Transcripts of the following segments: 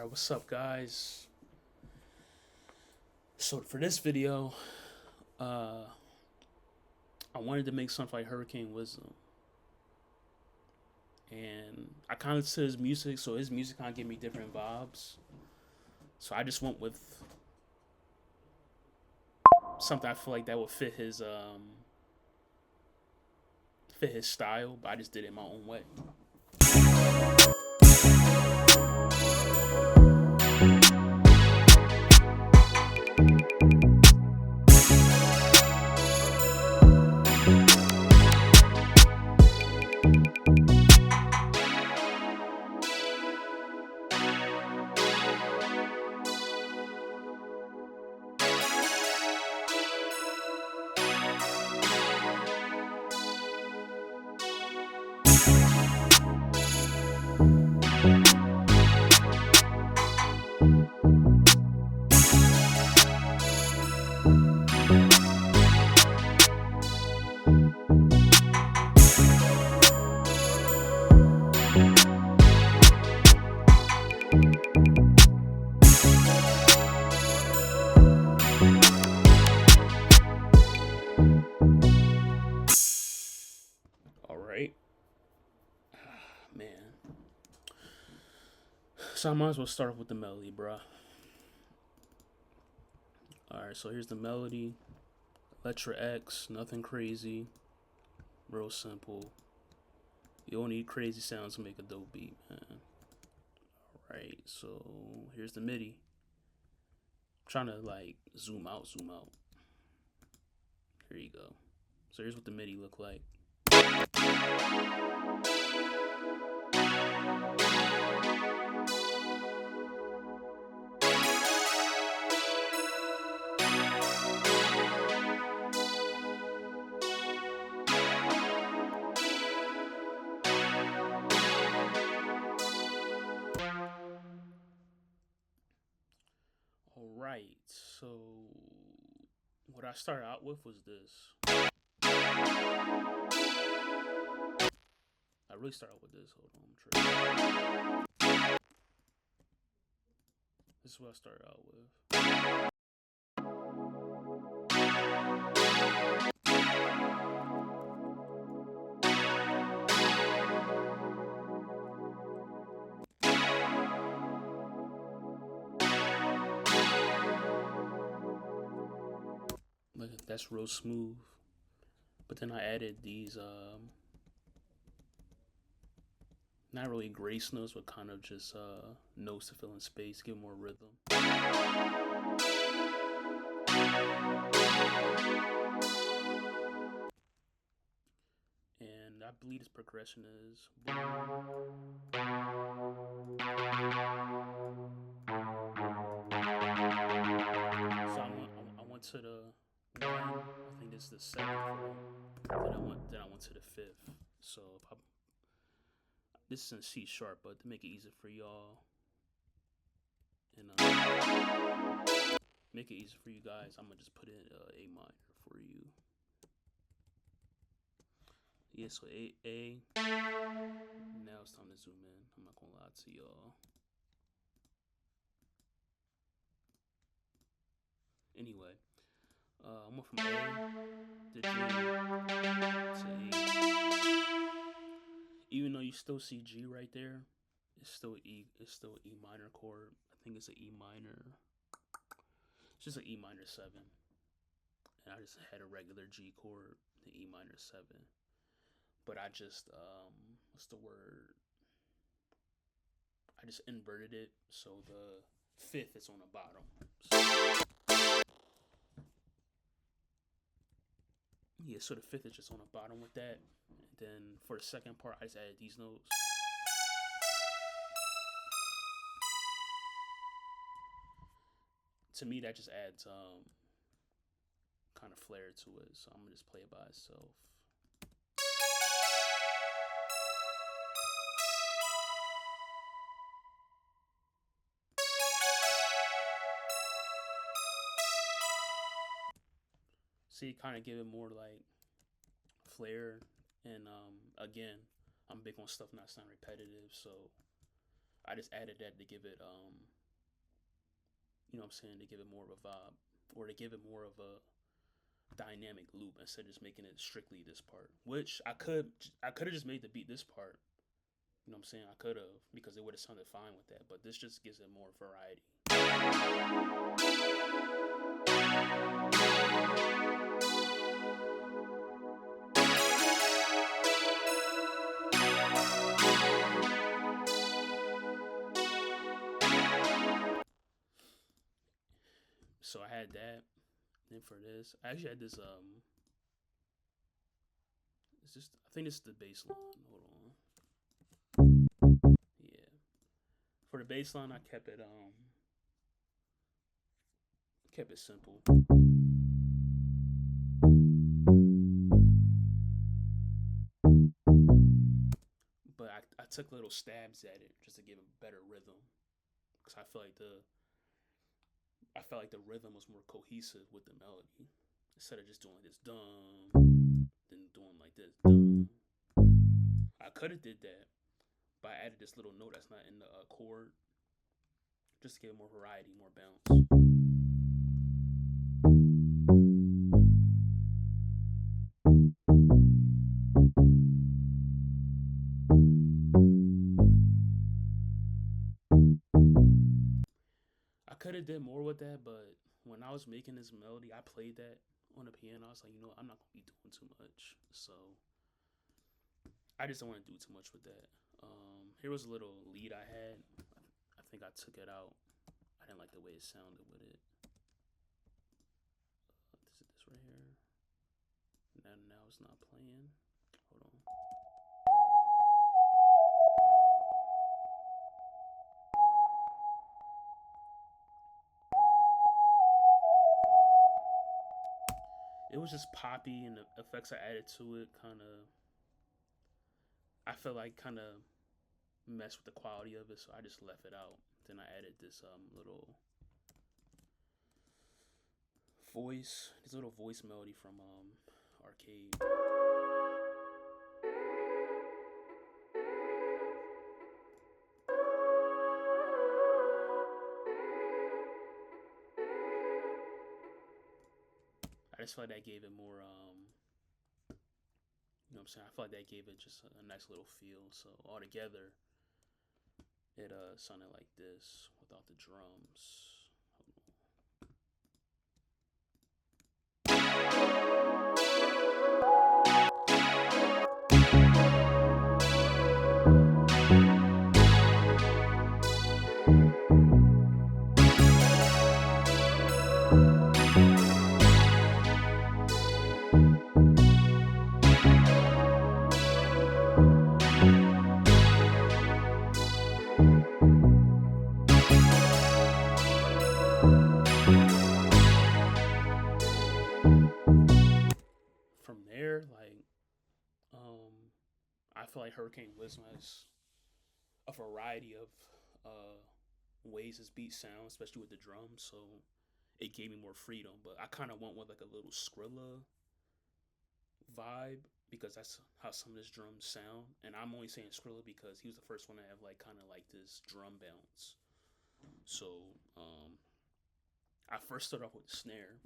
Alright, what's up, guys? So for this video, uh, I wanted to make something like Hurricane Wisdom, and I kind of listen to his music, so his music kind of give me different vibes. So I just went with something I feel like that would fit his style, but I just did it my own way. All right, man. So I might as well start with the melody, bruh. Alright, so here's the melody. Electra X, nothing crazy. Real simple. You don't need crazy sounds to make a dope beat, man. Alright, so here's the MIDI. I'm trying to like zoom out. Here you go. So here's what the MIDI look like. Alright, so what I started out with was this. I really started with this. Hold on, I'm tripping. This is what I started out with. Look, that's real smooth. But then I added these not really grace notes, but kind of just notes to fill in space, give more rhythm. And I believe this progression is so I went to the one, I think this is the seventh fret. Then I went to the fifth. So this is in C sharp, but to make it easier for y'all and make it easy for you guys, I'm gonna just put in A minor for you. Yeah, so A. Now it's time to zoom in. I'm not gonna lie to y'all. Anyway, I went from A to G to E. Even though you still see G right there, it's still E. It's still E minor chord. I think it's an E minor. It's just an E minor 7, and I just had a regular G chord, the E minor 7. But I just what's the word? I just inverted it so the fifth is on the bottom. So, yeah, so the fifth is just on the bottom with that. And then for the second part, I just added these notes. To me, that just adds kind of flair to it. So I'm gonna just play it by itself. See, kind of give it more like flair. And again, I'm big on stuff not sound repetitive, so I just added that to give it you know what I'm saying, to give it more of a vibe, or to give it more of a dynamic loop instead of just making it strictly this part. Which I could have just made the beat this part. You know what I'm saying? I could have, because it would have sounded fine with that. But this just gives it more variety. So I had that. Then for this, I actually had this. It's just, I think this is the bass line. Hold on. Yeah. For the bass line, I kept it simple. But I took little stabs at it just to give it better rhythm, because I felt like the rhythm was more cohesive with the melody instead of just doing like this dum, then doing like this dum. I could have did that, but I added this little note that's not in the chord just to give it more variety, more bounce. I could have did more with that, but when I was making this melody, I played that on the piano. I was like, you know what, I'm not gonna be doing too much, so I just don't want to do too much with that. Here was a little lead I had. I think I took it out. I didn't like the way it sounded with it. This right here. Now it's not playing. Hold on. It was just poppy, and the effects I added to it I felt like kind of messed with the quality of it, so I just left it out. Then I added this little voice melody from Arcade. I just felt like that gave it more, you know what I'm saying? I felt like that gave it just a nice little feel. So altogether, it sounded like this without the drums. From there, like, I feel like Hurricane Wisdom has a variety of ways his beats sound, especially with the drums. So it gave me more freedom. But I kind of went with like a little Skrilla vibe, because that's how some of his drums sound. And I'm only saying Skrilla because he was the first one to have like kind of like this drum bounce. So I first started off with the snare.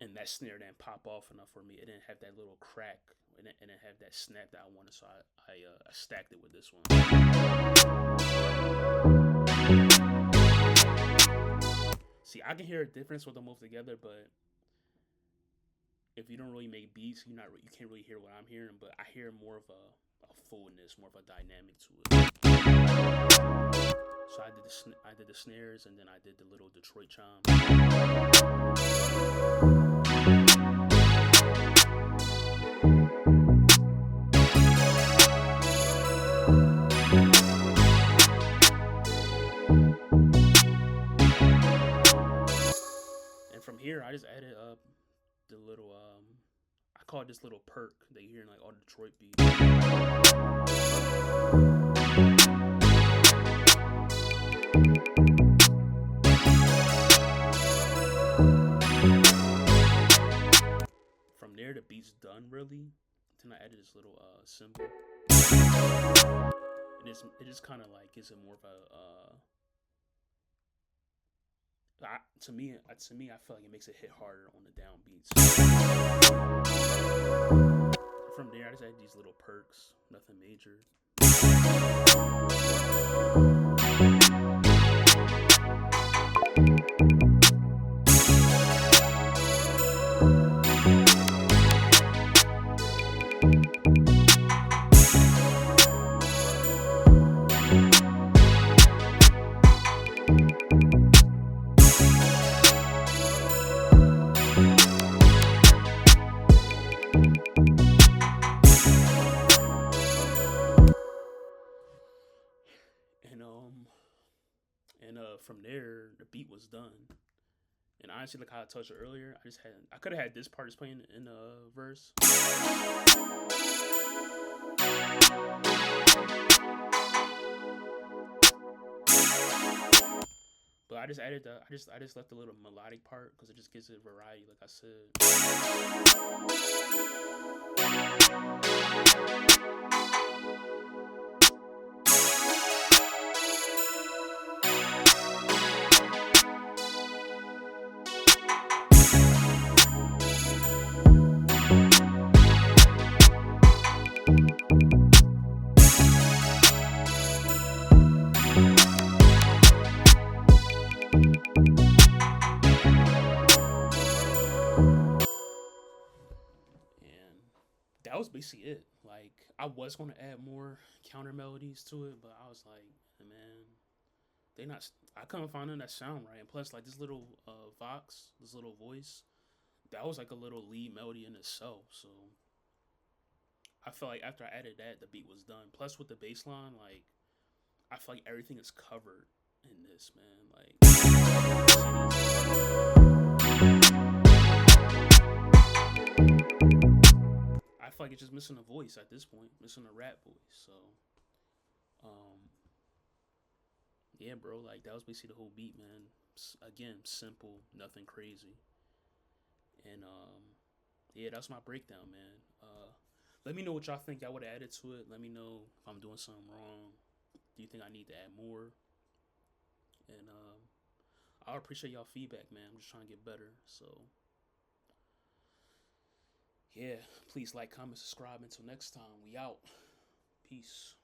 And that snare didn't pop off enough for me. It didn't have that little crack. It didn't have that snap that I wanted, so I stacked it with this one. See, I can hear a difference with them both together, but if you don't really make beats, you can't really hear what I'm hearing. But I hear more of a fullness, more of a dynamic to it. So I did the snares, and then I did the little Detroit chime. And from here, I just added up the little I call it this little perk that you hear in like all the Detroit beats. From there, the beat's done really. Then I added this little cymbal. it just kind of like gives it more of a to me, I feel like it makes it hit harder on the downbeats. From there, I just add these little perks, nothing major. And from there, the beat was done. And honestly, like how I told you earlier, I could have had this part just playing in the verse. But I just left the little melodic part because it just gives it variety, like I said. And that was basically it. Like I was gonna add more counter melodies to it, but I was like, man, they not. I couldn't find none that sound right. And plus, like this little vox, this little voice, that was like a little lead melody in itself. So I felt like after I added that, the beat was done. Plus with the bass line, like I feel like everything is covered in this, man. I feel like it's just missing a voice at this point, missing a rap voice. So, um, yeah, bro, like that was basically the whole beat, man. Again, simple, nothing crazy, and yeah, that's my breakdown, man. Let me know what y'all think y'all would have added to it. Let me know if I'm doing something wrong. Do you think I need to add more? And I appreciate y'all feedback, man. I'm just trying to get better. So yeah, please like, comment, subscribe. Until next time, we out. Peace.